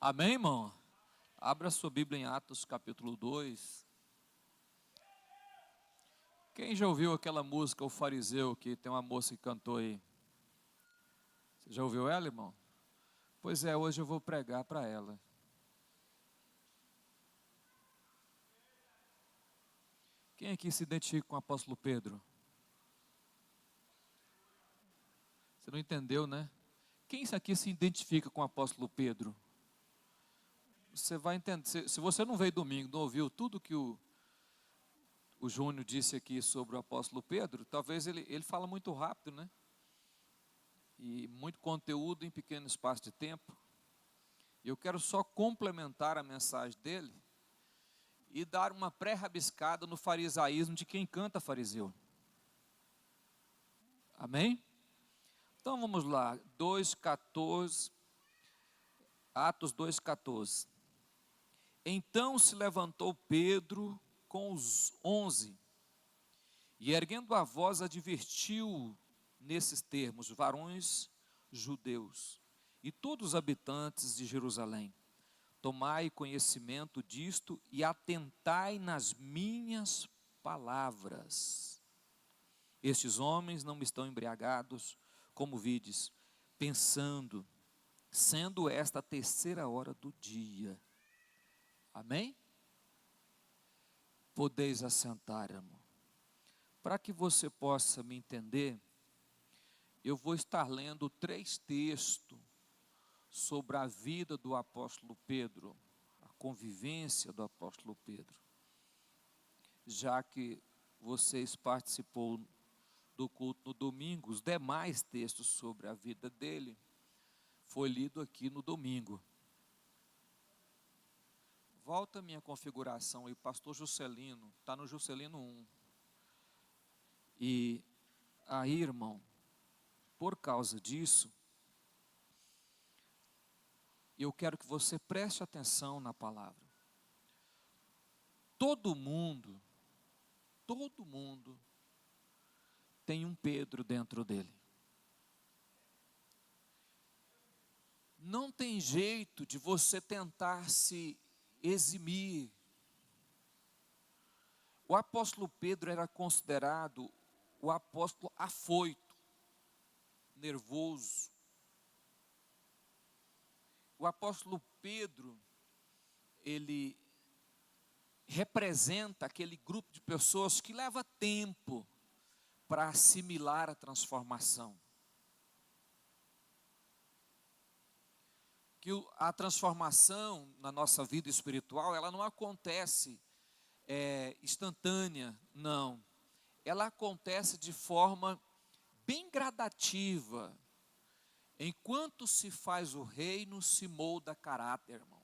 Amém, irmão? Abra sua Bíblia em Atos capítulo 2. Quem já ouviu aquela música, O Fariseu, que tem uma moça que cantou aí? Você já ouviu ela, irmão? Pois é, hoje eu vou pregar para ela. Quem aqui se identifica com o apóstolo Pedro? Você não entendeu, né? Quem aqui se identifica com o apóstolo Pedro? Você vai entender. Se você não veio domingo, não ouviu tudo que o Júnior disse aqui sobre o apóstolo Pedro, talvez ele fala muito rápido, né? E muito conteúdo em pequeno espaço de tempo. Eu quero só complementar a mensagem dele e dar uma pré-rabiscada no farisaísmo de quem canta fariseu. Amém? Então vamos lá, 2,14, Atos 2,14. Então se levantou Pedro com os 11, e erguendo a voz advertiu nesses termos: varões judeus e todos os habitantes de Jerusalém, tomai conhecimento disto e atentai nas minhas palavras. Estes homens não estão embriagados, como vides, pensando, sendo esta a terceira hora do dia. Amém? Podeis assentar, irmão. Para que você possa me entender, eu vou estar lendo 3 textos sobre a vida do apóstolo Pedro, a convivência do apóstolo Pedro. Já que vocês participou do culto no domingo, os demais textos sobre a vida dele foi lido aqui no domingo. Volta a minha configuração aí, pastor Juscelino, está no Juscelino 1. E aí, irmão, por causa disso, eu quero que você preste atenção na palavra. Todo mundo tem um Pedro dentro dele. Não tem jeito de você tentar se eximir. O apóstolo Pedro era considerado o apóstolo afoito, nervoso. O apóstolo Pedro, ele representa aquele grupo de pessoas que leva tempo para assimilar a transformação. Que a transformação na nossa vida espiritual, ela não acontece instantânea, não. Ela acontece de forma bem gradativa. Enquanto se faz o reino, se molda caráter, irmão.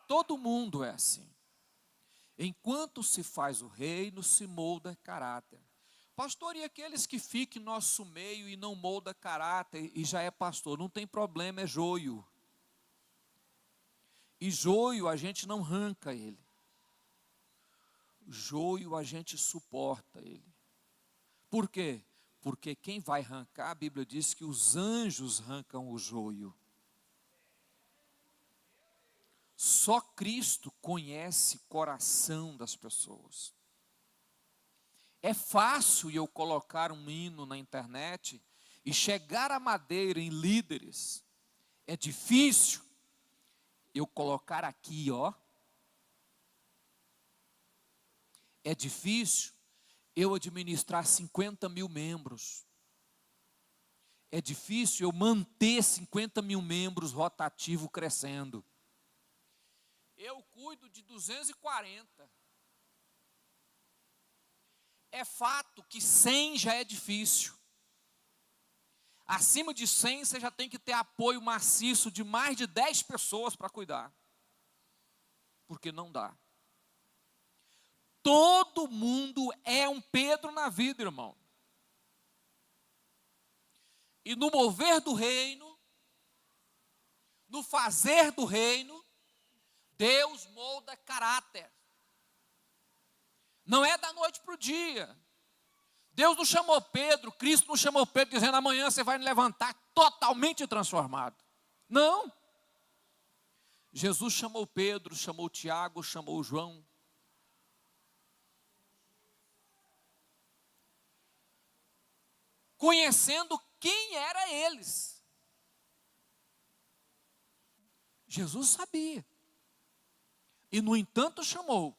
Todo mundo é assim. Enquanto se faz o reino, se molda caráter. Pastor, e aqueles que ficam em nosso meio e não molda caráter e já é pastor? Não tem problema, é joio. E joio a gente não arranca ele. Joio a gente suporta ele. Por quê? Porque quem vai arrancar, a Bíblia diz que os anjos arrancam o joio. Só Cristo conhece o coração das pessoas. É fácil eu colocar um hino na internet e chegar a madeira em líderes. É difícil eu colocar aqui, ó. É difícil eu administrar 50 mil membros. É difícil eu manter 50 mil membros rotativo crescendo. Eu cuido de 240. É fato que 100 já é difícil. Acima de 100 você já tem que ter apoio maciço de mais de 10 pessoas para cuidar. Porque não dá. Todo mundo é um Pedro na vida, irmão. E no mover do reino, no fazer do reino, Deus molda caráter. Não é da noite para o dia. Deus não chamou Pedro, Cristo não chamou Pedro dizendo: amanhã você vai me levantar totalmente transformado. Não. Jesus chamou Pedro, chamou Tiago, chamou João. Conhecendo quem era eles. Jesus sabia. E no entanto chamou.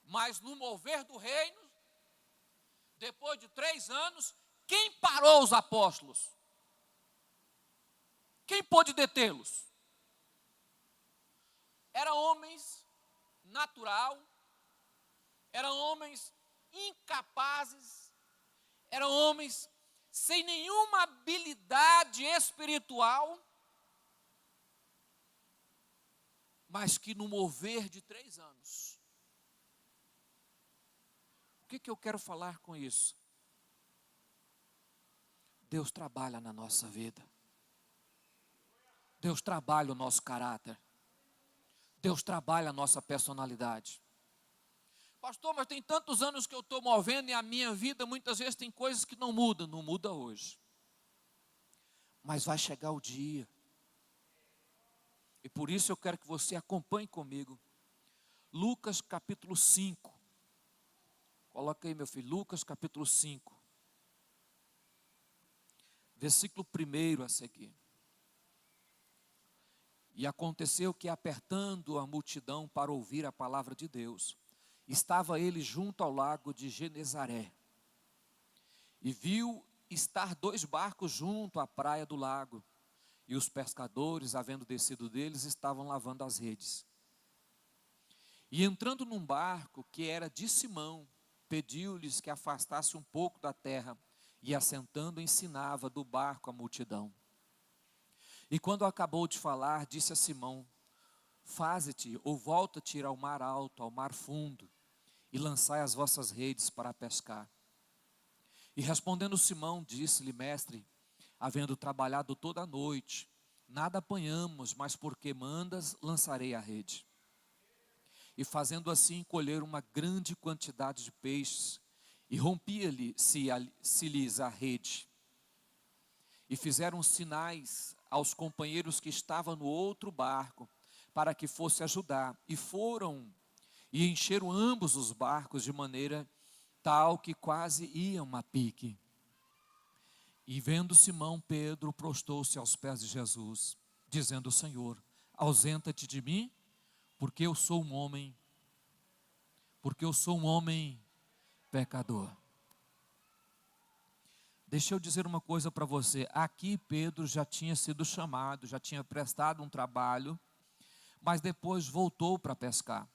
Mas no mover do reino, depois de 3 anos, quem parou os apóstolos? Quem pôde detê-los? Eram homens natural, eram homens incapazes, eram homens sem nenhuma habilidade espiritual, mas que no mover de 3 anos. O que eu quero falar com isso? Deus trabalha na nossa vida. Deus trabalha o nosso caráter. Deus trabalha a nossa personalidade. Pastor, mas tem tantos anos que eu estou movendo e a minha vida muitas vezes tem coisas que não mudam. Não muda hoje. Mas vai chegar o dia. E por isso eu quero que você acompanhe comigo. Lucas capítulo 5. Coloca aí, meu filho, Lucas capítulo 5. Versículo 1 a seguir. E aconteceu que, apertando a multidão para ouvir a palavra de Deus, estava ele junto ao lago de Genezaré. E viu estar 2 barcos junto à praia do lago. E os pescadores, havendo descido deles, estavam lavando as redes. E entrando num barco que era de Simão, pediu-lhes que afastasse um pouco da terra, e assentando ensinava do barco a multidão. E quando acabou de falar, disse a Simão: faze-te ou volta-te ao mar alto, ao mar fundo, e lançai as vossas redes para pescar. E respondendo Simão, disse-lhe: mestre, havendo trabalhado toda a noite, nada apanhamos, mas porque mandas, lançarei a rede. E fazendo assim, colheram uma grande quantidade de peixes, e rompia-se-lhes a rede. E fizeram sinais aos companheiros que estavam no outro barco, para que fosse ajudar. E foram, e encheram ambos os barcos, de maneira tal que quase iam a pique. E vendo Simão, Pedro prostou-se aos pés de Jesus, dizendo: Senhor, ausenta-te de mim, porque eu sou um homem pecador. Deixa eu dizer uma coisa para você. Aqui Pedro já tinha sido chamado, já tinha prestado um trabalho, mas depois voltou para pescar.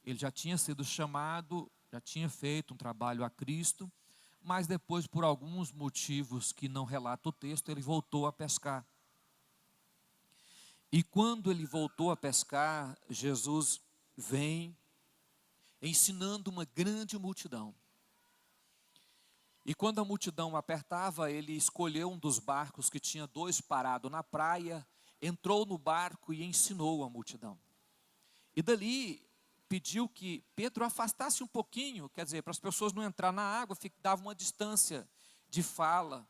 Ele já tinha sido chamado, já tinha feito um trabalho a Cristo, mas depois, por alguns motivos que não relata o texto, ele voltou a pescar. E quando ele voltou a pescar, Jesus vem ensinando uma grande multidão. E quando a multidão apertava, ele escolheu um dos barcos que tinha 2 parados na praia, entrou no barco e ensinou a multidão. E dali pediu que Pedro afastasse um pouquinho, quer dizer, para as pessoas não entrar na água, dava uma distância de fala.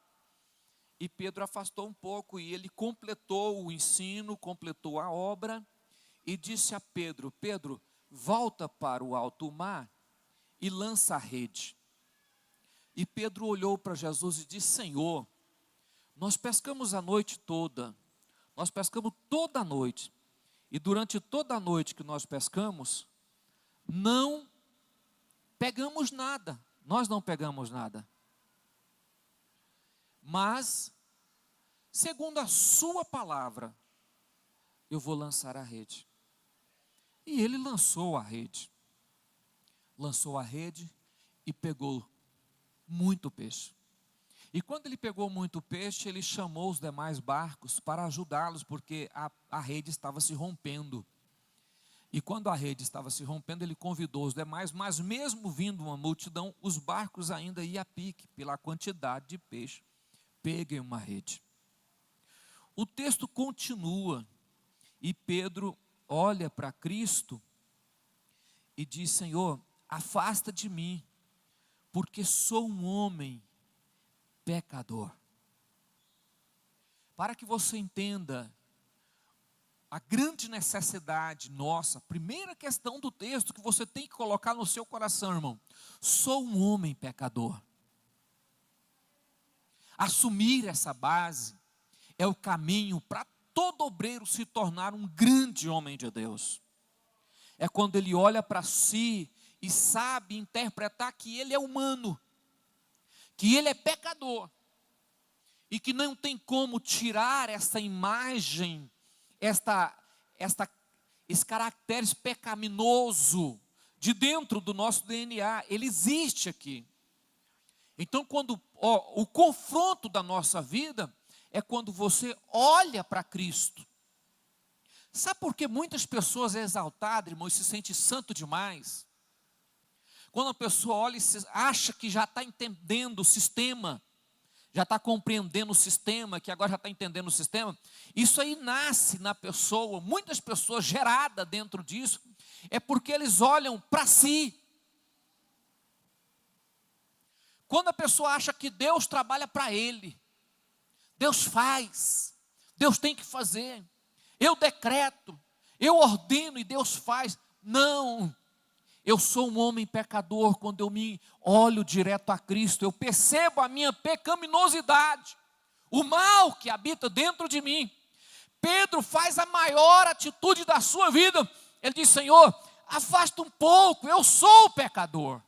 E Pedro afastou um pouco e ele completou o ensino, completou a obra e disse a Pedro: Pedro, volta para o alto mar e lança a rede. E Pedro olhou para Jesus e disse: Senhor, nós pescamos a noite toda, nós pescamos toda a noite, e durante toda a noite que nós pescamos, não pegamos nada, nós não pegamos nada. Mas, segundo a sua palavra, eu vou lançar a rede. E ele lançou a rede. Lançou a rede e pegou muito peixe. E quando ele pegou muito peixe, ele chamou os demais barcos para ajudá-los, porque a rede estava se rompendo. E quando a rede estava se rompendo, ele convidou os demais, mas mesmo vindo uma multidão, os barcos ainda iam a pique, pela quantidade de peixe. Peguem uma rede. O texto continua, e Pedro olha para Cristo e diz: Senhor, afasta de mim, porque sou um homem pecador. Para que você entenda a grande necessidade nossa, primeira questão do texto que você tem que colocar no seu coração, irmão: sou um homem pecador. Assumir essa base é o caminho para todo obreiro se tornar um grande homem de Deus. É quando ele olha para si e sabe interpretar que ele é humano, que ele é pecador, e que não tem como tirar essa imagem, esse caractere pecaminoso de dentro do nosso DNA. Ele existe aqui. Então, o confronto da nossa vida é quando você olha para Cristo. Sabe por que muitas pessoas é exaltada, irmão, e se sente santo demais? Quando a pessoa olha e acha que já está entendendo o sistema, já está compreendendo o sistema, que agora já está entendendo o sistema, isso aí nasce na pessoa, muitas pessoas geradas dentro disso, é porque eles olham para si. Quando a pessoa acha que Deus trabalha para ele, Deus faz, Deus tem que fazer, eu decreto, eu ordeno e Deus faz. Não, eu sou um homem pecador. Quando eu me olho direto a Cristo, eu percebo a minha pecaminosidade, o mal que habita dentro de mim. Pedro faz a maior atitude da sua vida. Ele diz: Senhor, afasta um pouco, eu sou pecador.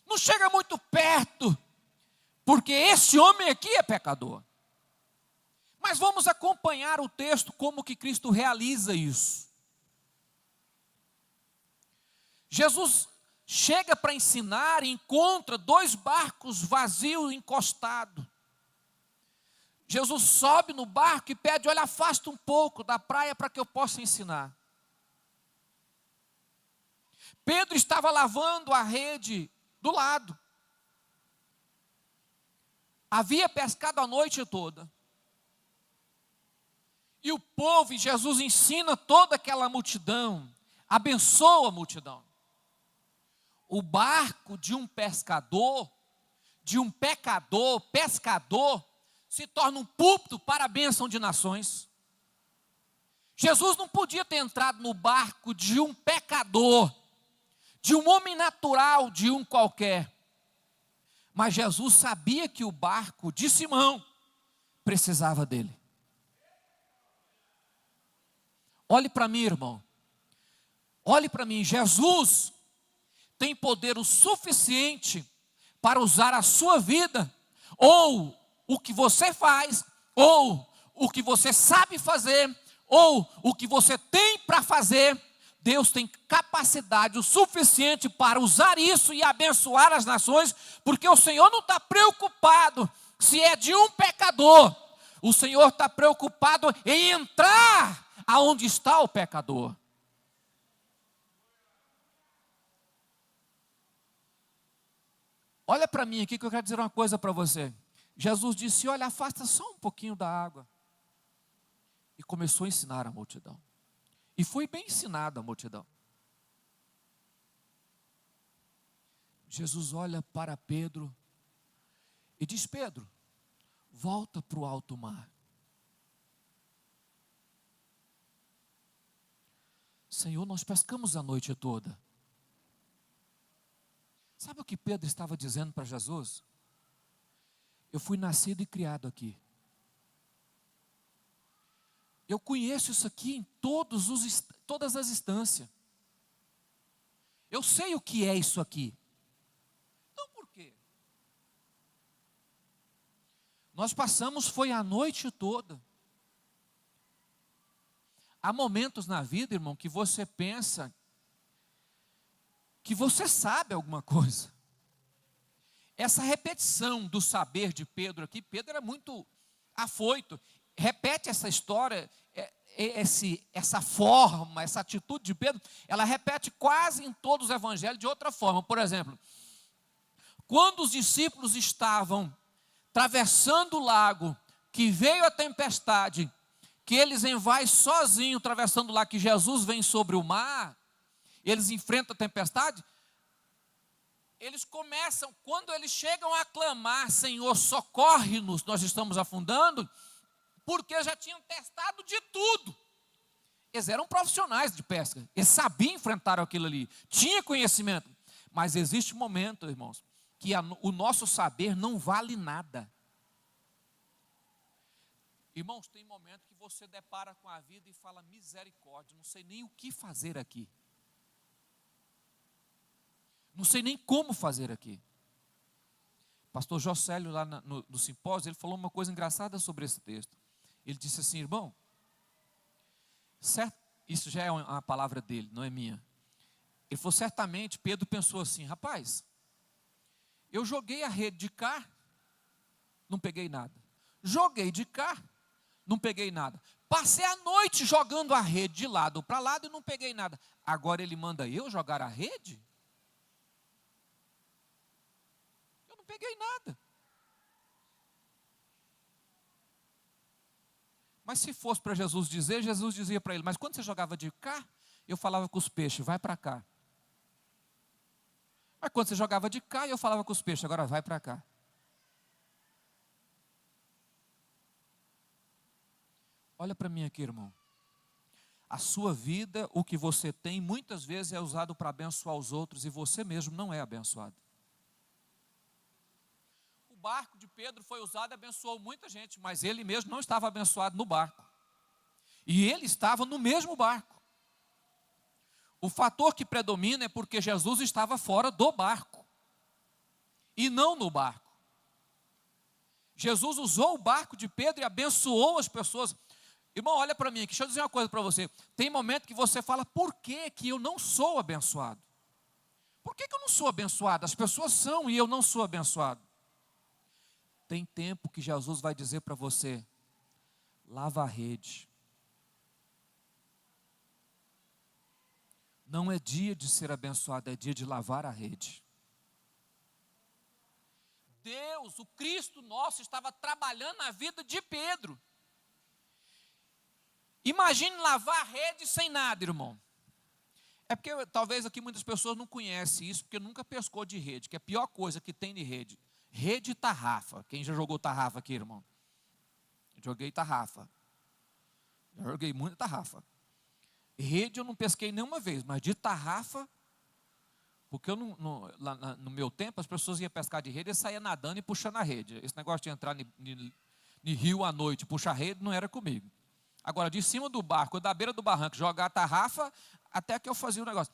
Não chega muito perto, porque esse homem aqui é pecador. Mas vamos acompanhar o texto, como que Cristo realiza isso. Jesus chega para ensinar e encontra 2 barcos vazios encostados. Jesus sobe no barco e pede: olha, afasta um pouco da praia para que eu possa ensinar. Pedro estava lavando a rede do lado. Havia pescado a noite toda. E o povo, e Jesus ensina toda aquela multidão, abençoa a multidão. O barco de um pescador, pescador, se torna um púlpito para a bênção de nações. Jesus não podia ter entrado no barco de um pecador, de um homem natural, de um qualquer. Mas Jesus sabia que o barco de Simão precisava dele. Olhe para mim, irmão. Olhe para mim. Jesus tem poder o suficiente para usar a sua vida, ou o que você faz, ou o que você sabe fazer, ou o que você tem para fazer. Deus tem capacidade o suficiente para usar isso e abençoar as nações, porque o Senhor não está preocupado se é de um pecador. O Senhor está preocupado em entrar aonde está o pecador. Olha para mim aqui que eu quero dizer uma coisa para você. Jesus disse: olha, afasta só um pouquinho da água. E começou a ensinar a multidão. E foi bem ensinada a multidão. Jesus olha para Pedro e diz: Pedro, volta para o alto mar. Senhor, nós pescamos a noite toda. Sabe o que Pedro estava dizendo para Jesus? Eu fui nascido e criado aqui. Eu conheço isso aqui em todas as instâncias. Eu sei o que é isso aqui. Então por quê? Nós passamos, foi a noite toda. Há momentos na vida, irmão, que você pensa que você sabe alguma coisa. Essa repetição do saber de Pedro aqui, Pedro era muito afoito. Repete essa história, essa forma, essa atitude de Pedro, ela repete quase em todos os evangelhos de outra forma. Por exemplo, quando os discípulos estavam atravessando o lago, que veio a tempestade, que eles vai sozinhos atravessando lá, que Jesus vem sobre o mar, eles enfrentam a tempestade, eles começam, quando eles chegam a clamar: Senhor, socorre-nos, nós estamos afundando, porque já tinham testado de tudo. Eles eram profissionais de pesca, eles sabiam enfrentar aquilo ali, tinha conhecimento. Mas existe um momento, irmãos, que o nosso saber não vale nada. Irmãos, tem momento que você depara com a vida e fala, misericórdia, não sei nem o que fazer aqui. Não sei nem como fazer aqui. Pastor Jocélio, lá no simpósio, ele falou uma coisa engraçada sobre esse texto. Ele disse assim, irmão, certo, isso já é uma palavra dele, não é minha. Ele falou, certamente, Pedro pensou assim, rapaz, eu joguei a rede de cá, não peguei nada. Joguei de cá, não peguei nada. Passei a noite jogando a rede de lado para lado e não peguei nada. Agora ele manda eu jogar a rede? Eu não peguei nada. Mas se fosse para Jesus dizer, Jesus dizia para ele, mas quando você jogava de cá, eu falava com os peixes, vai para cá. Mas quando você jogava de cá, eu falava com os peixes, agora vai para cá. Olha para mim aqui, irmão. A sua vida, o que você tem, muitas vezes é usado para abençoar os outros e você mesmo não é abençoado. O barco de Pedro foi usado e abençoou muita gente, mas ele mesmo não estava abençoado no barco. E ele estava no mesmo barco. O fator que predomina é porque Jesus estava fora do barco e não no barco. Jesus usou o barco de Pedro e abençoou as pessoas. Irmão, olha para mim aqui, deixa eu dizer uma coisa para você. Tem momento que você fala, por que que eu não sou abençoado? Por que que eu não sou abençoado? As pessoas são e eu não sou abençoado. Tem tempo que Jesus vai dizer para você, lava a rede. Não é dia de ser abençoado, é dia de lavar a rede. Deus, o Cristo nosso, estava trabalhando na vida de Pedro. Imagine lavar a rede sem nada, irmão. É porque talvez aqui muitas pessoas não conhecem isso, porque nunca pescou de rede, que é a pior coisa que tem de rede. Rede e tarrafa. Quem já jogou tarrafa aqui, irmão? Joguei tarrafa. Já joguei muita tarrafa. Rede eu não pesquei nenhuma vez, mas de tarrafa, porque eu lá no meu tempo, as pessoas iam pescar de rede e saíam nadando e puxando a rede. Esse negócio de entrar no rio à noite e puxar a rede não era comigo. Agora, de cima do barco, da beira do barranco, jogar a tarrafa, até que eu fazia o negócio.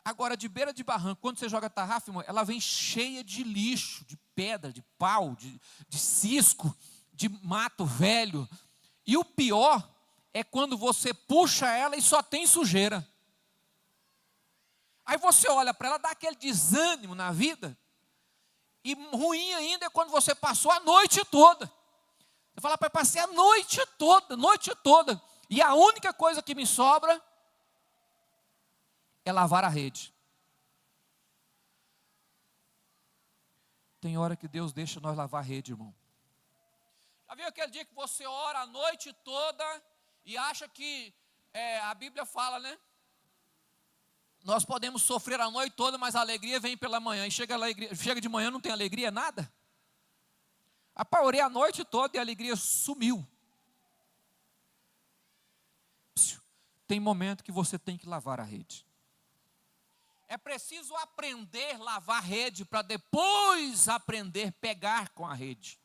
Agora, de beira de barranco, quando você joga a tarrafa, irmão, ela vem cheia de lixo, de pedra, de pau, de cisco, de mato velho. E o pior é quando você puxa ela e só tem sujeira. Aí você olha para ela, dá aquele desânimo na vida. E ruim ainda é quando você passou a noite toda. Você fala, pai, passei a noite toda. E a única coisa que me sobra é lavar a rede. Tem hora que Deus deixa nós lavar a rede, irmão. Já viu aquele dia que você ora a noite toda e acha que, a Bíblia fala, né? Nós podemos sofrer a noite toda, mas a alegria vem pela manhã. E chega de manhã, não tem alegria, nada. Rapaz, eu orei a noite toda e a alegria sumiu. Tem momento que você tem que lavar a rede. É preciso aprender a lavar a rede para depois aprender a pegar com a rede.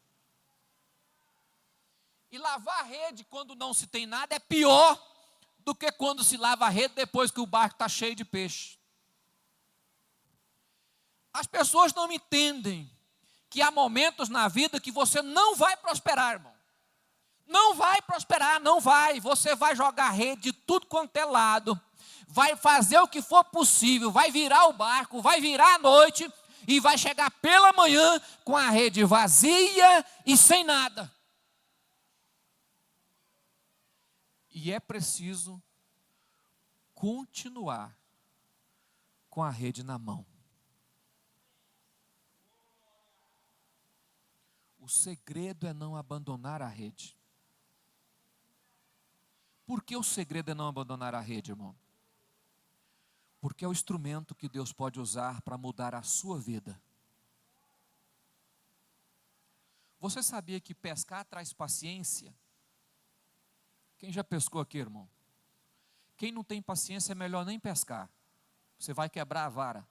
E lavar a rede quando não se tem nada é pior do que quando se lava a rede depois que o barco está cheio de peixe. As pessoas não entendem que há momentos na vida que você não vai prosperar, irmão. Não vai prosperar, não vai. Você vai jogar rede de tudo quanto é lado. Vai fazer o que for possível. Vai virar o barco, vai virar a noite. E vai chegar pela manhã com a rede vazia e sem nada. E é preciso continuar com a rede na mão. O segredo é não abandonar a rede. Por que o segredo é não abandonar a rede, irmão? Porque é o instrumento que Deus pode usar para mudar a sua vida. Você sabia que pescar traz paciência? Quem já pescou aqui, irmão? Quem não tem paciência é melhor nem pescar. Você vai quebrar a vara.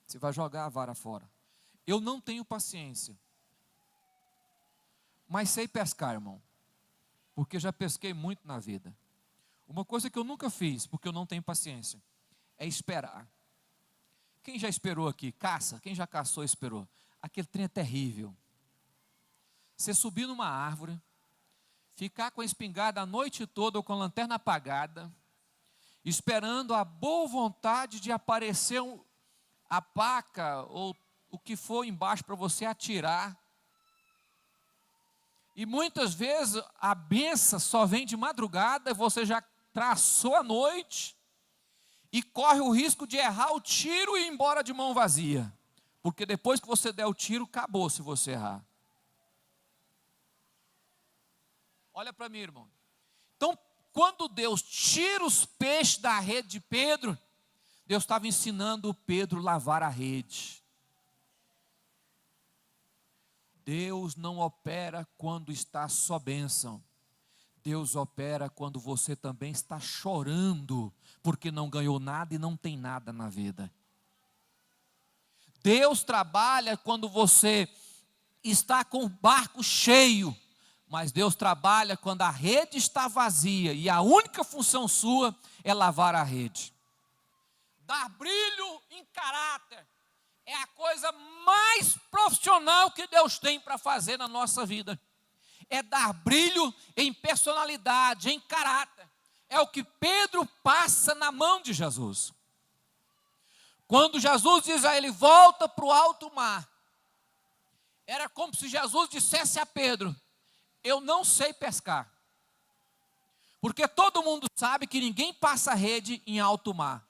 Você vai jogar a vara fora. Eu não tenho paciência. Mas sei pescar, irmão. Porque já pesquei muito na vida. Uma coisa que eu nunca fiz, porque eu não tenho paciência, é esperar. Quem já esperou aqui? Caça. Quem já caçou e esperou? Aquele trem é terrível. Você subir numa árvore, ficar com a espingarda a noite toda ou com a lanterna apagada, esperando a boa vontade de aparecer a paca ou o que for embaixo para você atirar. E muitas vezes a benção só vem de madrugada, você já traçou a noite e corre o risco de errar o tiro e ir embora de mão vazia. Porque depois que você der o tiro, acabou se você errar. Olha para mim, irmão. Então, quando Deus tira os peixes da rede de Pedro, Deus estava ensinando o Pedro a lavar a rede. Deus não opera quando está só bênção. Deus opera quando você também está chorando, porque não ganhou nada e não tem nada na vida. Deus trabalha quando você está com o barco cheio, mas Deus trabalha quando a rede está vazia e a única função sua é lavar a rede. Dar brilho em caráter é a coisa mais profissional que Deus tem para fazer na nossa vida. É dar brilho em personalidade, em caráter. É o que Pedro passa na mão de Jesus. Quando Jesus diz a ele, volta para o alto mar, era como se Jesus dissesse a Pedro, eu não sei pescar. Porque todo mundo sabe que ninguém passa rede em alto mar.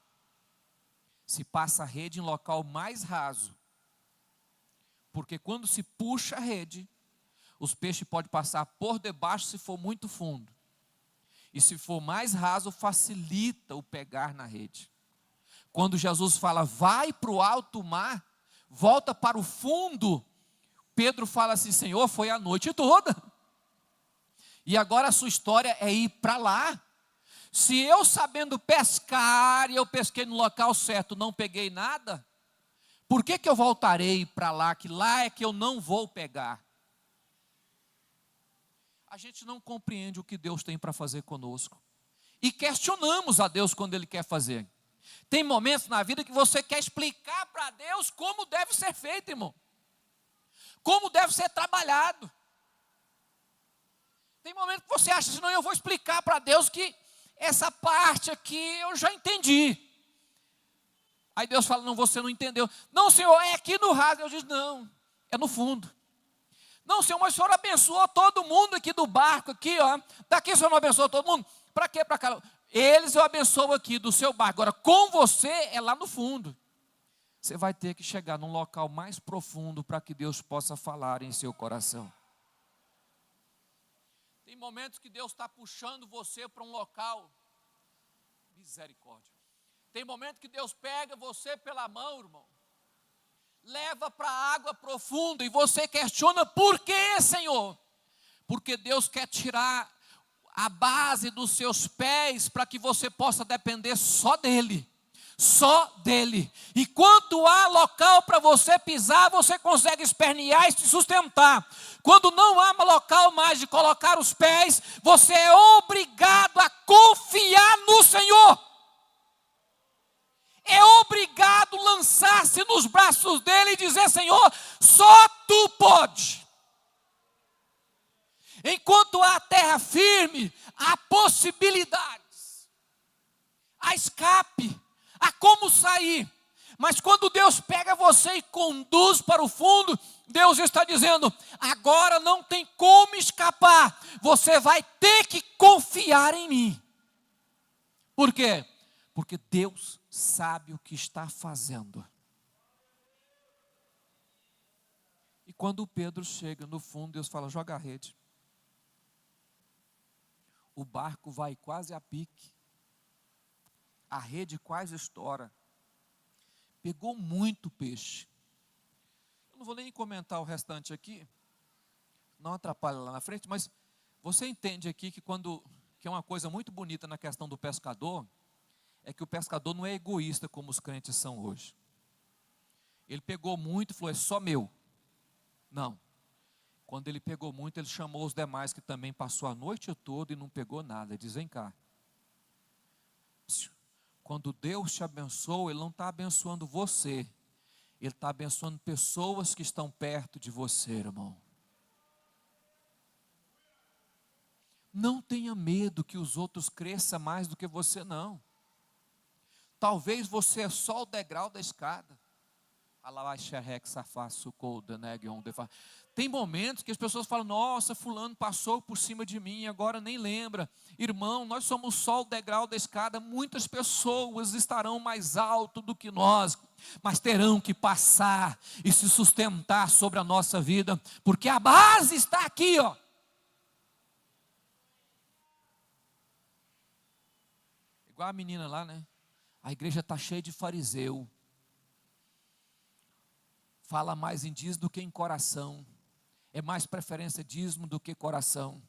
Se passa a rede em local mais raso. Porque quando se puxa a rede, os peixes podem passar por debaixo se for muito fundo. E se for mais raso, facilita o pegar na rede. Quando Jesus fala, vai para o alto mar, volta para o fundo, Pedro fala assim, Senhor, foi a noite toda. E agora a sua história é ir para lá. Se eu sabendo pescar, e eu pesquei no local certo, não peguei nada, por que eu voltarei para lá, que lá é que eu não vou pegar? A gente não compreende o que Deus tem para fazer conosco. E questionamos a Deus quando Ele quer fazer. Tem momentos na vida que você quer explicar para Deus como deve ser feito, irmão. Como deve ser trabalhado. Tem momentos que você acha assim, não, eu vou explicar para Deus que essa parte aqui eu já entendi. Aí Deus fala, não, você não entendeu. Não, Senhor, é aqui no raso. Eu digo, não, é no fundo. Não, Senhor, mas o Senhor abençoou todo mundo aqui do barco, aqui, ó. Daqui o Senhor não abençoou todo mundo? Para quê? Para cá. Eles eu abençoo aqui do seu barco. Agora, com você é lá no fundo. Você vai ter que chegar num local mais profundo para que Deus possa falar em seu coração. Tem momentos que Deus está puxando você para um local, misericórdia. Tem momentos que Deus pega você pela mão, irmão, leva para a água profunda e você questiona, por que, Senhor? Porque Deus quer tirar a base dos seus pés para que você possa depender só dEle. Só dele. E quando há local para você pisar, você consegue espernear e se sustentar. Quando não há local mais de colocar os pés, você é obrigado a confiar no Senhor. É obrigado a lançar-se nos braços dele e dizer, Senhor, só tu pode. Enquanto há terra firme, há possibilidades, há escape, há como sair. Mas quando Deus pega você e conduz para o fundo, Deus está dizendo, agora não tem como escapar, você vai ter que confiar em mim. Por quê? Porque Deus sabe o que está fazendo. E quando Pedro chega no fundo, Deus fala, joga a rede. O barco vai quase a pique. A rede quase estoura. Pegou muito peixe. Eu não vou nem comentar o restante aqui. Não atrapalha lá na frente, mas Você entende aqui que é uma coisa muito bonita na questão do pescador, é que o pescador não é egoísta como os crentes são hoje. Ele pegou muito e falou, é só meu. Não. Quando ele pegou muito, ele chamou os demais que também passou a noite toda e não pegou nada. Ele diz, vem cá. Quando Deus te abençoa, Ele não está abençoando você. Ele está abençoando pessoas que estão perto de você, irmão. Não tenha medo que os outros cresçam mais do que você, não. Talvez você é só o degrau da escada. Tem momentos que as pessoas falam, nossa, fulano passou por cima de mim e agora nem lembra. Irmão, nós somos só o degrau da escada. Muitas pessoas estarão mais alto do que nós, mas terão que passar e se sustentar sobre a nossa vida, porque a base está aqui, ó. Igual a menina lá, né? A igreja está cheia de fariseu. Fala mais em dízimo do que em coração. É mais preferência dízimo do que coração.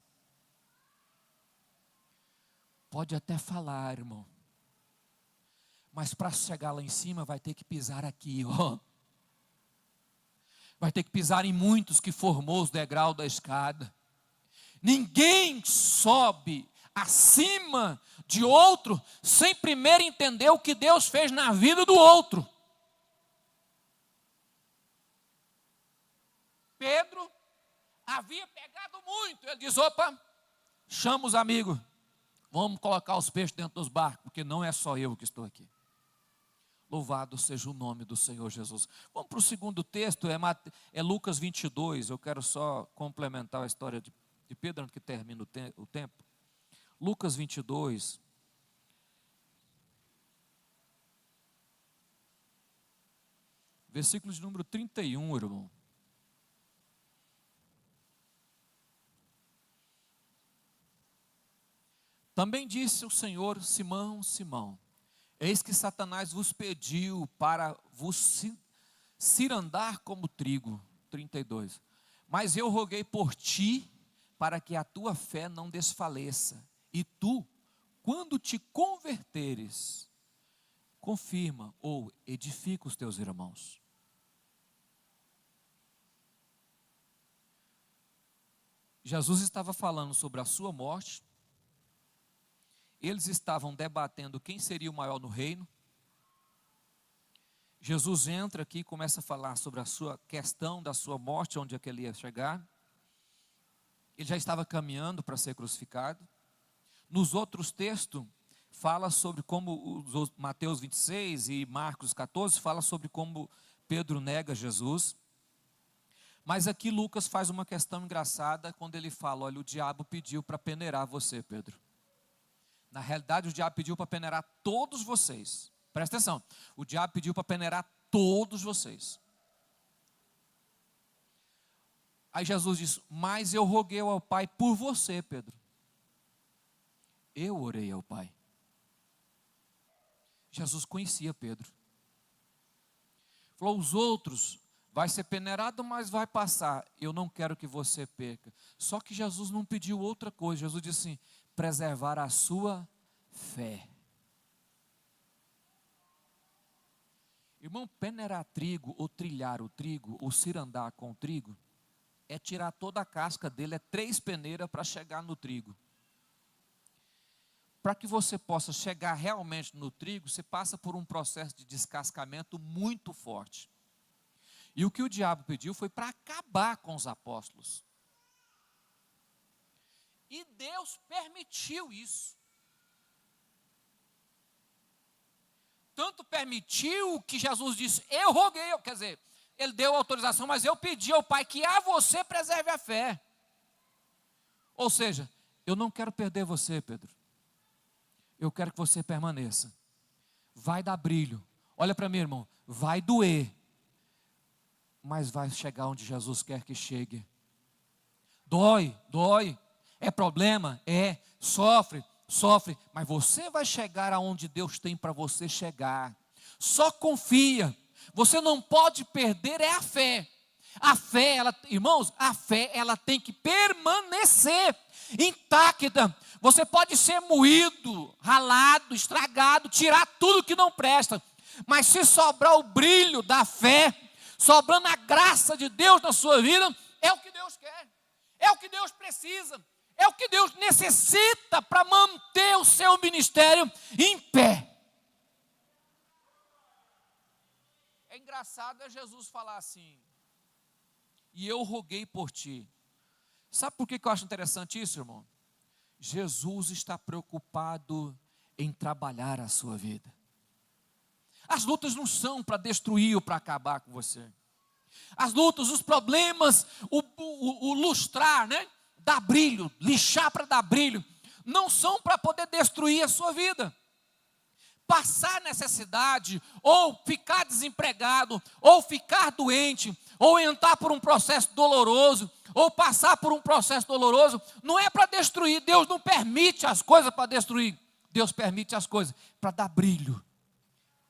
Pode até falar, irmão. Mas para chegar lá em cima vai ter que pisar aqui, ó. Vai ter que pisar em muitos que formou os degraus da escada. Ninguém sobe acima de outro sem primeiro entender o que Deus fez na vida do outro. Pedro havia pegado muito. Ele diz, opa, chama os amigos. Vamos colocar os peixes dentro dos barcos, porque não é só eu que estou aqui. Louvado seja o nome do Senhor Jesus. Vamos para o segundo texto, é Lucas 22. Eu quero só complementar a história de Pedro, antes que termine o tempo. Lucas 22. Versículo de número 31, irmão. Também disse o Senhor, Simão, Simão, eis que Satanás vos pediu para vos cirandar como trigo. 32. Mas eu roguei por ti, para que a tua fé não desfaleça. E tu, quando te converteres, confirma ou edifica os teus irmãos. Jesus estava falando sobre a sua morte. Eles estavam debatendo quem seria o maior no reino. Jesus entra aqui e começa a falar sobre a sua questão da sua morte, onde é que ele ia chegar. Ele já estava caminhando para ser crucificado. Nos outros textos, fala sobre como, Mateus 26 e Marcos 14, fala sobre como Pedro nega Jesus. Mas aqui Lucas faz uma questão engraçada, quando ele fala, olha, o diabo pediu para peneirar você, Pedro. Na realidade, o diabo pediu para peneirar todos vocês. Presta atenção, o diabo pediu para peneirar todos vocês. Aí Jesus diz, mas eu roguei ao Pai por você, Pedro. Eu orei ao Pai. Jesus conhecia Pedro. Falou, os outros vai ser peneirado, mas vai passar. Eu não quero que você perca. Só que Jesus não pediu outra coisa. Jesus disse assim, preservar a sua fé. Irmão, peneirar trigo, ou trilhar o trigo, ou cirandar com o trigo, é tirar toda a casca dele, é 3 peneiras para chegar no trigo. Para que você possa chegar realmente no trigo, você passa por um processo de descascamento muito forte. E o que o diabo pediu foi para acabar com os apóstolos. E Deus permitiu isso. Tanto permitiu que Jesus disse, eu roguei, quer dizer, ele deu autorização, mas eu pedi ao Pai que a você preserve a fé. Ou seja, eu não quero perder você, Pedro. Eu quero que você permaneça. Vai dar brilho. Olha para mim, irmão, vai doer. Mas vai chegar onde Jesus quer que chegue. Dói. É problema? É. Sofre. Mas você vai chegar aonde Deus tem para você chegar. Só confia. Você não pode perder é a fé. A fé, irmãos, a fé ela tem que permanecer. intacta. Você pode ser moído, ralado, estragado, tirar tudo que não presta, mas se sobrar o brilho da fé, sobrando a graça de Deus na sua vida, é o que Deus quer, é o que Deus precisa, é o que Deus necessita para manter o seu ministério em pé. É engraçado Jesus falar assim: e eu roguei por ti. Sabe por que eu acho interessante isso, irmão? Jesus está preocupado em trabalhar a sua vida. As lutas não são para destruir ou para acabar com você. As lutas, os problemas, o lustrar, né? Dar brilho, lixar para dar brilho, não são para poder destruir a sua vida. Passar necessidade, ou ficar desempregado, ou ficar doente, ou entrar por um processo doloroso, ou passar por um processo doloroso, não é para destruir. Deus não permite as coisas para destruir. Deus permite as coisas para dar brilho.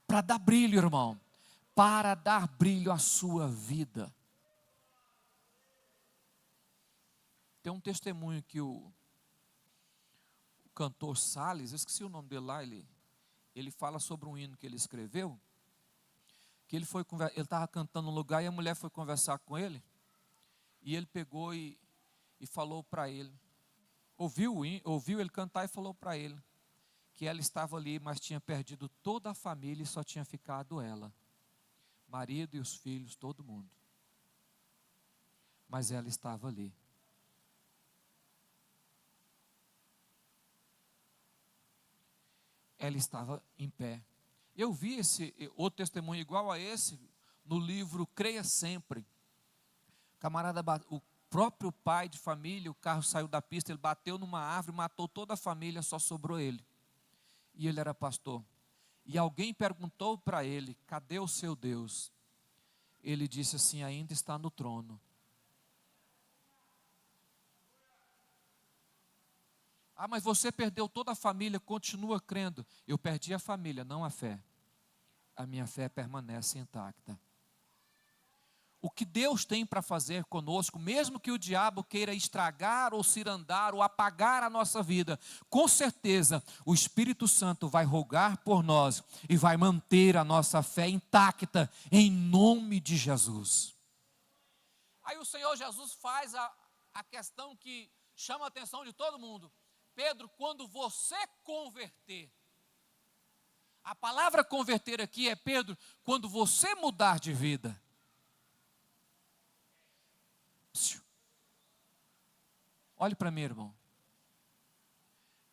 Para dar brilho, irmão. Para dar brilho à sua vida. Tem um testemunho que o cantor Salles, eu esqueci o nome dele lá, ele fala sobre um hino que ele escreveu, que ele estava cantando num lugar e a mulher foi conversar com ele, e ele pegou e falou para ele, ouviu ele cantar e falou para ele, que ela estava ali, mas tinha perdido toda a família e só tinha ficado ela, marido e os filhos, todo mundo, mas ela estava ali. Ela estava em pé. Eu vi esse outro testemunho igual a esse no livro Creia Sempre. Camarada, o próprio pai de família, o carro saiu da pista, ele bateu numa árvore, matou toda a família, só sobrou ele. E ele era pastor. E alguém perguntou para ele: cadê o seu Deus? Ele disse assim: ainda está no trono. Ah, mas você perdeu toda a família, continua crendo. Eu perdi a família, não a fé. A minha fé permanece intacta. O que Deus tem para fazer conosco, mesmo que o diabo queira estragar ou cirandar ou apagar a nossa vida, com certeza o Espírito Santo vai rogar por nós e vai manter a nossa fé intacta, em nome de Jesus. Aí o Senhor Jesus faz a questão que chama a atenção de todo mundo. Pedro, quando você converter, a palavra converter aqui é, Pedro, quando você mudar de vida. Olhe para mim, irmão.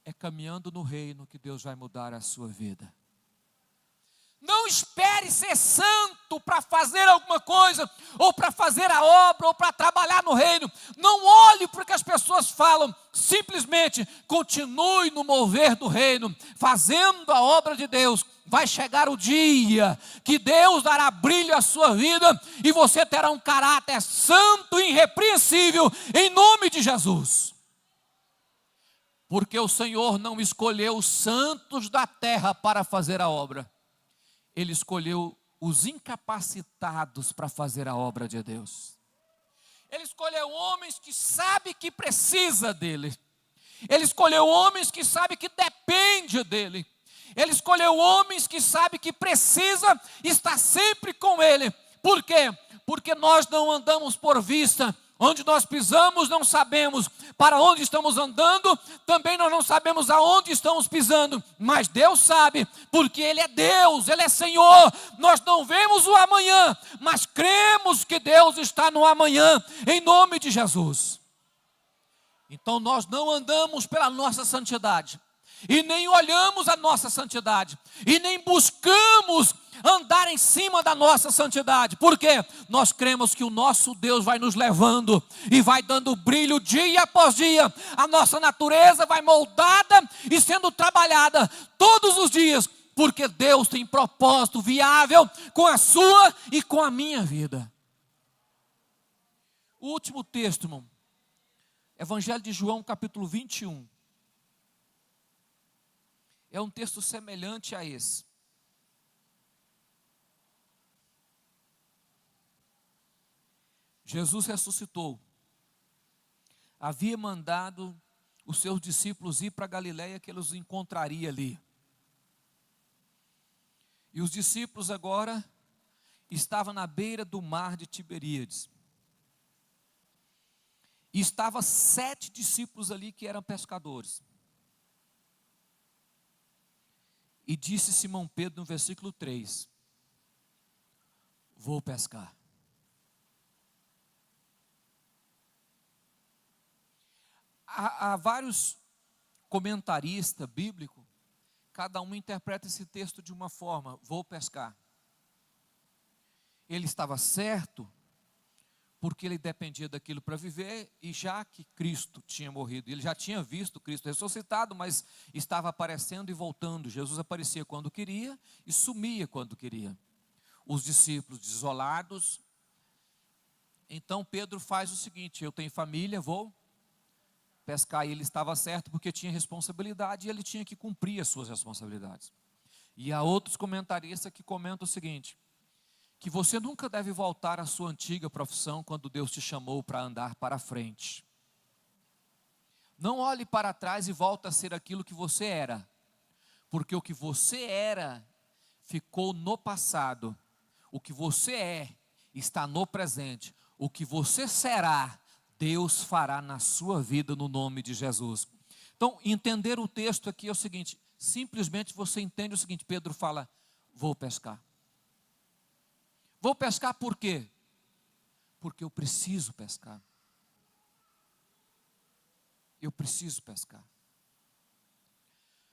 É caminhando no reino que Deus vai mudar a sua vida. Não espere ser santo para fazer alguma coisa, ou para fazer a obra, ou para trabalhar no reino. Não olhe para o que as pessoas falam, simplesmente continue no mover do reino, fazendo a obra de Deus. Vai chegar o dia que Deus dará brilho à sua vida, e você terá um caráter santo e irrepreensível, em nome de Jesus. Porque o Senhor não escolheu os santos da terra para fazer a obra. Ele escolheu os incapacitados para fazer a obra de Deus. Ele escolheu homens que sabem que precisa dele. Ele escolheu homens que sabem que depende dele. Ele escolheu homens que sabem que precisa estar sempre com ele. Por quê? Porque nós não andamos por vista. Onde nós pisamos não sabemos, para onde estamos andando também nós não sabemos aonde estamos pisando, mas Deus sabe, porque Ele é Deus, Ele é Senhor. Nós não vemos o amanhã, mas cremos que Deus está no amanhã, em nome de Jesus. Então nós não andamos pela nossa santidade, e nem olhamos a nossa santidade, e nem buscamos andar em cima da nossa santidade. Por quê? Nós cremos que o nosso Deus vai nos levando e vai dando brilho dia após dia. A nossa natureza vai moldada e sendo trabalhada todos os dias, porque Deus tem propósito viável com a sua e com a minha vida. O último texto, irmão, Evangelho de João, capítulo 21. É um texto semelhante a esse. Jesus ressuscitou. Havia mandado os seus discípulos ir para Galiléia, que ele os encontraria ali. E os discípulos agora estavam na beira do mar de Tiberíades. E estavam 7 discípulos ali que eram pescadores. E disse Simão Pedro no versículo 3: vou pescar. Há vários comentaristas bíblicos, cada um interpreta esse texto de uma forma: vou pescar. Ele estava certo, porque ele dependia daquilo para viver, e já que Cristo tinha morrido, ele já tinha visto Cristo ressuscitado, mas estava aparecendo e voltando. Jesus aparecia quando queria e sumia quando queria. Os discípulos desolados. Então Pedro faz o seguinte: eu tenho família, vou pescar. E ele estava certo, porque tinha responsabilidade e ele tinha que cumprir as suas responsabilidades. E há outros comentaristas que comentam o seguinte: que você nunca deve voltar à sua antiga profissão quando Deus te chamou para andar para frente. Não olhe para trás e volte a ser aquilo que você era, porque o que você era ficou no passado. O que você é está no presente. O que você será, Deus fará na sua vida, no nome de Jesus. Então, entender o texto aqui é o seguinte: simplesmente você entende o seguinte: Pedro fala, vou pescar. Vou pescar por quê? Porque eu preciso pescar. Eu preciso pescar.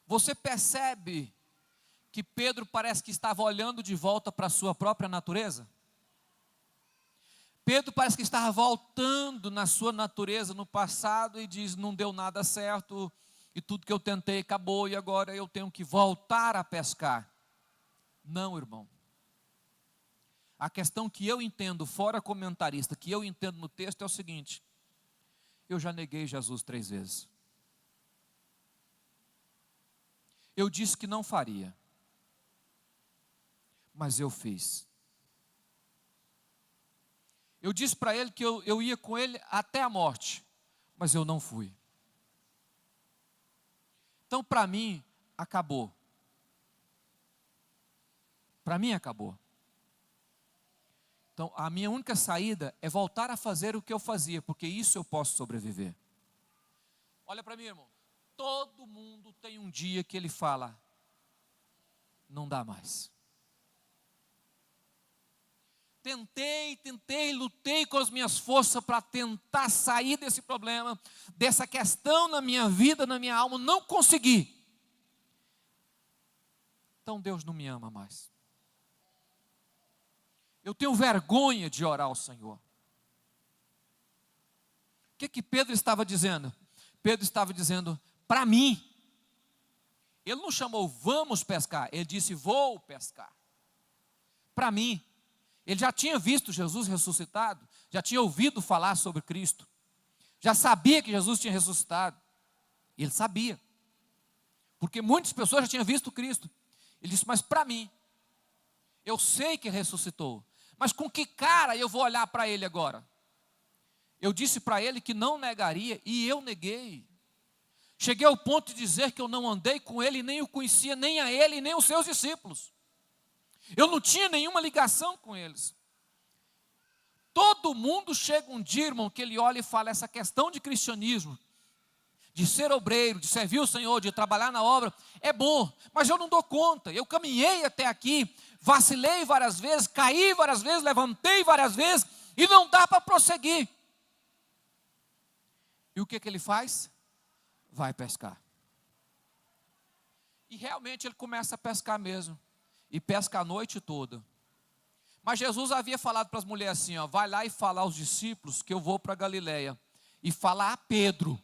Você percebe que Pedro parece que estava olhando de volta para a sua própria natureza? Pedro parece que estava voltando na sua natureza no passado e diz: não deu nada certo, e tudo que eu tentei acabou, e agora eu tenho que voltar a pescar. Não, irmão. A questão que eu entendo, fora comentarista, que eu entendo no texto é o seguinte: eu já neguei Jesus 3 vezes. Eu disse que não faria, mas eu fiz. Eu disse para ele que eu ia com ele até a morte, mas eu não fui. Então, para mim, acabou. Para mim, acabou. Então, a minha única saída é voltar a fazer o que eu fazia, porque isso eu posso sobreviver. Olha para mim, irmão. Todo mundo tem um dia que ele fala: não dá mais. Tentei, lutei com as minhas forças para tentar sair desse problema, dessa questão na minha vida, na minha alma, não consegui. Então Deus não me ama mais. Eu tenho vergonha de orar ao Senhor. O que Pedro estava dizendo? Pedro estava dizendo, para mim, ele não chamou vamos pescar, ele disse vou pescar. Para mim. Ele já tinha visto Jesus ressuscitado, já tinha ouvido falar sobre Cristo, já sabia que Jesus tinha ressuscitado. Ele sabia, porque muitas pessoas já tinham visto Cristo. Ele disse, mas para mim, eu sei que ressuscitou, mas com que cara eu vou olhar para ele agora? Eu disse para ele que não negaria, e eu neguei. Cheguei ao ponto de dizer que eu não andei com ele, nem o conhecia, nem a ele, nem os seus discípulos. Eu não tinha nenhuma ligação com eles. Todo mundo chega um dia, irmão, que ele olha e fala, essa questão de cristianismo, de ser obreiro, de servir o Senhor, de trabalhar na obra, é bom, mas eu não dou conta. Eu caminhei até aqui, vacilei várias vezes, caí várias vezes, levantei várias vezes, e não dá para prosseguir. E o que ele faz? Vai pescar. E realmente ele começa a pescar mesmo. E pesca a noite toda. Mas Jesus havia falado para as mulheres assim, ó, vai lá e fala aos discípulos que eu vou para Galiléia. E fala a Pedro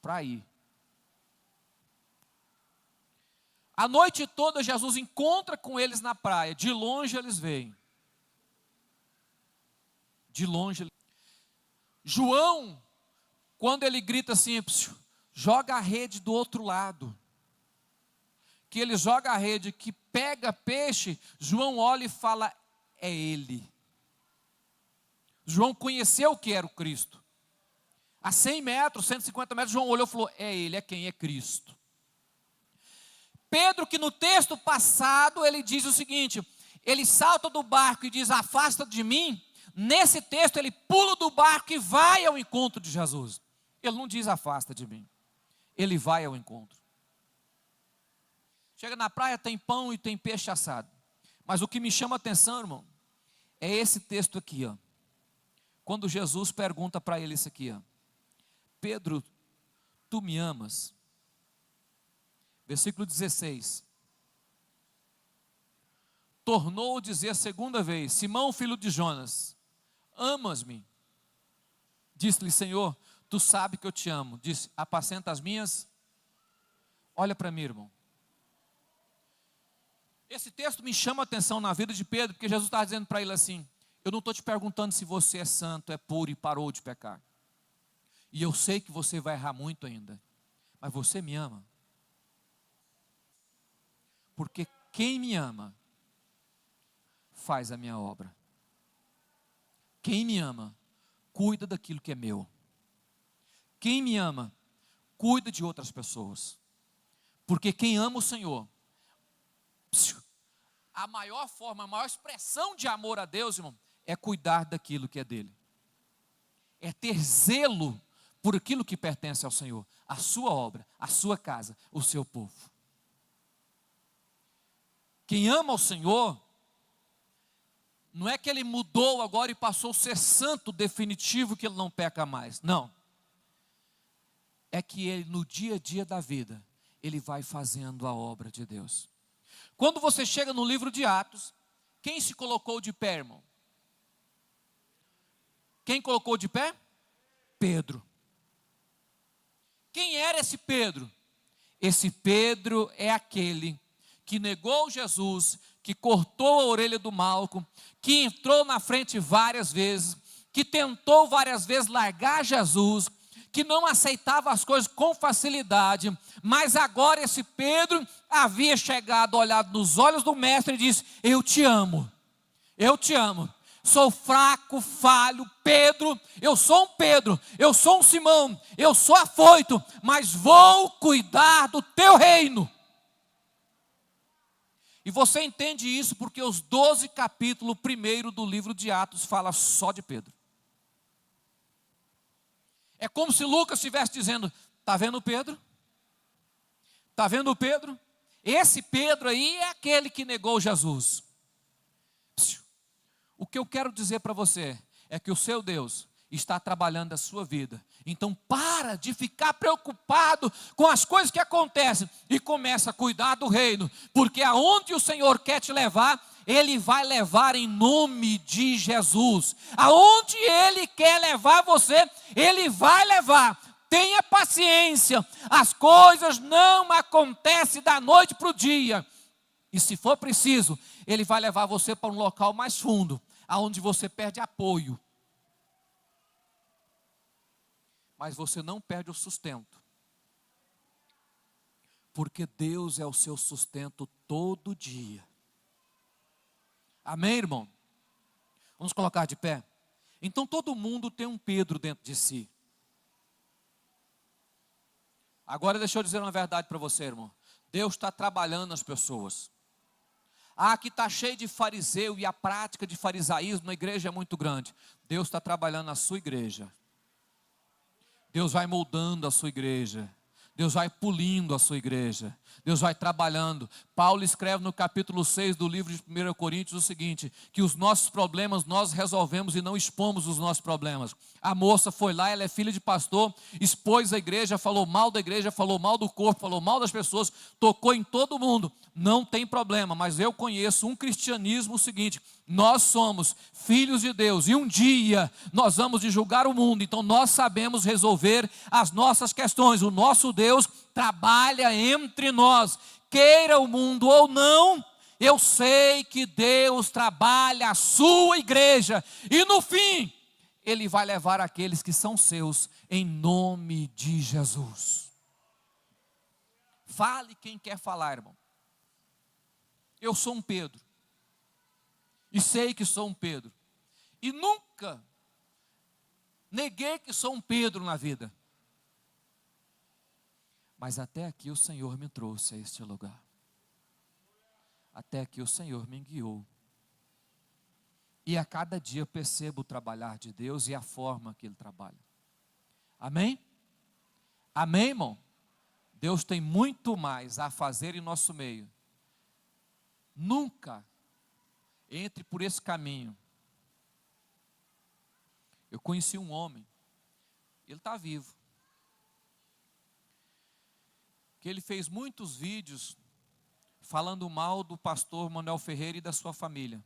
para ir. A noite toda Jesus encontra com eles na praia. De longe eles veem. De longe. João, quando ele grita assim, joga a rede do outro lado. Que ele joga a rede, que pega peixe, João olha e fala, é ele. João conheceu o que era o Cristo. A 100 metros, 150 metros, João olhou e falou, é ele, é quem? É Cristo. Pedro, que no texto passado, ele diz o seguinte, ele salta do barco e diz, afasta de mim. Nesse texto, ele pula do barco e vai ao encontro de Jesus. Ele não diz, afasta de mim. Ele vai ao encontro. Chega na praia, tem pão e tem peixe assado. Mas o que me chama a atenção, irmão, é esse texto aqui, ó. Quando Jesus pergunta para ele isso aqui, ó. Pedro, tu me amas? Versículo 16. Tornou a dizer a segunda vez, Simão, filho de Jonas, amas-me? Disse-lhe, Senhor, tu sabes que eu te amo. Disse, apacenta as minhas. Olha para mim, irmão. Esse texto me chama a atenção na vida de Pedro, porque Jesus está dizendo para ele assim, eu não estou te perguntando se você é santo, é puro e parou de pecar. E eu sei que você vai errar muito ainda, mas você me ama. Porque quem me ama, faz a minha obra. Quem me ama, cuida daquilo que é meu. Quem me ama, cuida de outras pessoas. Porque quem ama o Senhor, a maior forma, a maior expressão de amor a Deus, irmão, é cuidar daquilo que é dele. É ter zelo por aquilo que pertence ao Senhor, a sua obra, a sua casa, o seu povo. Quem ama o Senhor, não é que ele mudou agora e passou a ser santo definitivo, que ele não peca mais, não. É que ele no dia a dia da vida, ele vai fazendo a obra de Deus. Quando você chega no livro de Atos, quem se colocou de pé, irmão? Quem colocou de pé? Pedro. Quem era esse Pedro? Esse Pedro é aquele que negou Jesus, que cortou a orelha do Malco, que entrou na frente várias vezes, que tentou várias vezes largar Jesus, que não aceitava as coisas com facilidade, mas agora esse Pedro havia chegado, olhado nos olhos do mestre e disse, eu te amo, sou fraco, falho, Pedro, eu sou um Pedro, eu sou um Simão, eu sou afoito, mas vou cuidar do teu reino. E você entende isso porque os 12 capítulos primeiro do livro de Atos fala só de Pedro. É como se Lucas estivesse dizendo, está vendo Pedro? Está vendo Pedro? Esse Pedro aí é aquele que negou Jesus. O que eu quero dizer para você é que o seu Deus está trabalhando a sua vida. Então para de ficar preocupado com as coisas que acontecem e começa a cuidar do reino, porque aonde o Senhor quer te levar, Ele vai levar em nome de Jesus. Aonde Ele quer levar você, Ele vai levar. Tenha paciência, as coisas não acontecem da noite para o dia. E se for preciso, Ele vai levar você para um local mais fundo, aonde você perde apoio. Mas você não perde o sustento. Porque Deus é o seu sustento todo dia. Amém, irmão? Vamos colocar de pé? Então todo mundo tem um Pedro dentro de si. Agora deixa eu dizer uma verdade para você, irmão. Deus está trabalhando nas pessoas. Aqui está cheio de fariseu e a prática de farisaísmo na igreja é muito grande. Deus está trabalhando na sua igreja. Deus vai moldando a sua igreja. Deus vai polindo a sua igreja. Deus vai trabalhando. Paulo escreve no capítulo 6 do livro de 1 Coríntios o seguinte, que os nossos problemas nós resolvemos e não expomos os nossos problemas. A moça foi lá, ela é filha de pastor, expôs a igreja, falou mal da igreja, falou mal do corpo, falou mal das pessoas, tocou em todo mundo. Não tem problema, mas eu conheço um cristianismo o seguinte, nós somos filhos de Deus e um dia nós vamos de julgar o mundo, então nós sabemos resolver as nossas questões. O nosso Deus trabalha entre nós, queira o mundo ou não. Eu sei que Deus trabalha a sua igreja e no fim Ele vai levar aqueles que são seus em nome de Jesus. Fale quem quer falar, irmão. Eu sou um Pedro. E sei que sou um Pedro. E nunca neguei que sou um Pedro na vida. Mas até aqui o Senhor me trouxe a este lugar. Até aqui o Senhor me guiou. E a cada dia eu percebo o trabalhar de Deus e a forma que Ele trabalha. Amém? Amém, irmão? Deus tem muito mais a fazer em nosso meio. Nunca entre por esse caminho. Eu conheci um homem, ele está vivo, que ele fez muitos vídeos falando mal do pastor Manuel Ferreira e da sua família.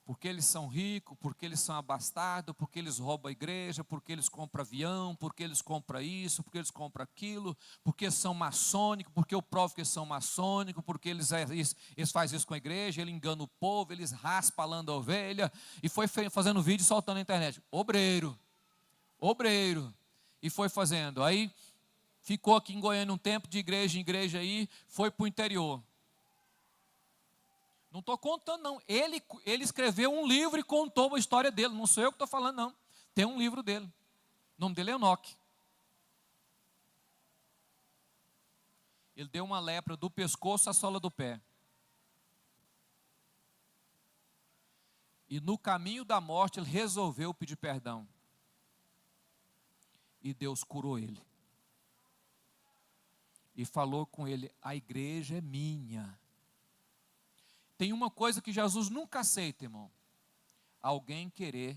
Porque eles são ricos, porque eles são abastados, porque eles roubam a igreja, porque eles compram avião, porque eles compram isso, porque eles compram aquilo, porque são maçônicos, porque eu provo que eles são maçônicos, porque eles fazem isso com a igreja, ele engana o povo, eles raspam a lã da ovelha, e foi fazendo vídeo e soltando na internet. Obreiro, e foi fazendo. Aí ficou aqui em Goiânia um tempo, de igreja em igreja aí, foi para o interior. Não estou contando não, ele escreveu um livro e contou a história dele, não sou eu que estou falando não, tem um livro dele, o nome dele é Enoque. Ele deu uma lepra do pescoço à sola do pé. E no caminho da morte ele resolveu pedir perdão. E Deus curou ele. E falou com ele, a igreja é minha. Tem uma coisa que Jesus nunca aceita, irmão. Alguém querer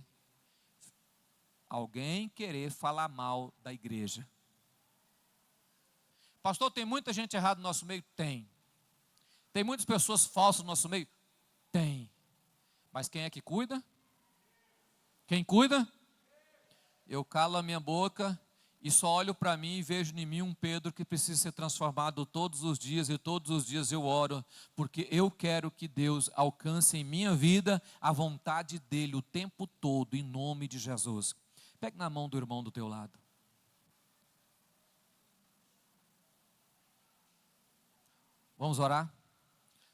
falar mal da igreja. Pastor, tem muita gente errada no nosso meio? Tem. Tem muitas pessoas falsas no nosso meio? Tem. Mas quem é que cuida? Quem cuida? Eu calo a minha boca e só olho para mim e vejo em mim um Pedro que precisa ser transformado todos os dias, e todos os dias eu oro, porque eu quero que Deus alcance em minha vida a vontade dEle o tempo todo, em nome de Jesus. Pegue na mão do irmão do teu lado. Vamos orar?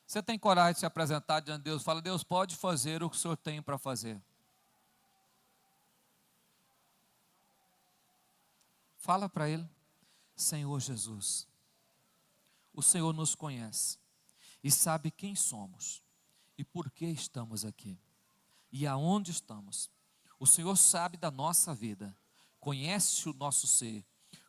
Você tem coragem de se apresentar diante de Deus? Fala, Deus, pode fazer o que o Senhor tem para fazer. Fala para Ele, Senhor Jesus, o Senhor nos conhece e sabe quem somos e por que estamos aqui e aonde estamos. O Senhor sabe da nossa vida, conhece o nosso ser,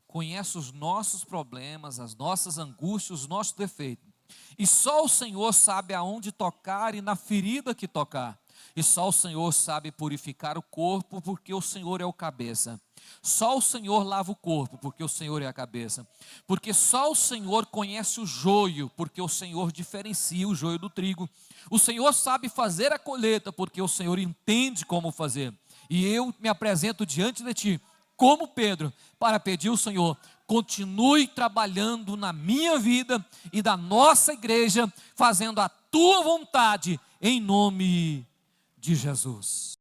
conhece os nossos problemas, as nossas angústias, os nossos defeitos. E só o Senhor sabe aonde tocar e na ferida que tocar. E só o Senhor sabe purificar o corpo, porque o Senhor é o cabeça. Só o Senhor lava o corpo, porque o Senhor é a cabeça. Porque só o Senhor conhece o joio, porque o Senhor diferencia o joio do trigo. O Senhor sabe fazer a colheita, porque o Senhor entende como fazer. E eu me apresento diante de Ti, como Pedro, para pedir ao Senhor, continue trabalhando na minha vida e da nossa igreja, fazendo a Tua vontade, em nome de Jesus.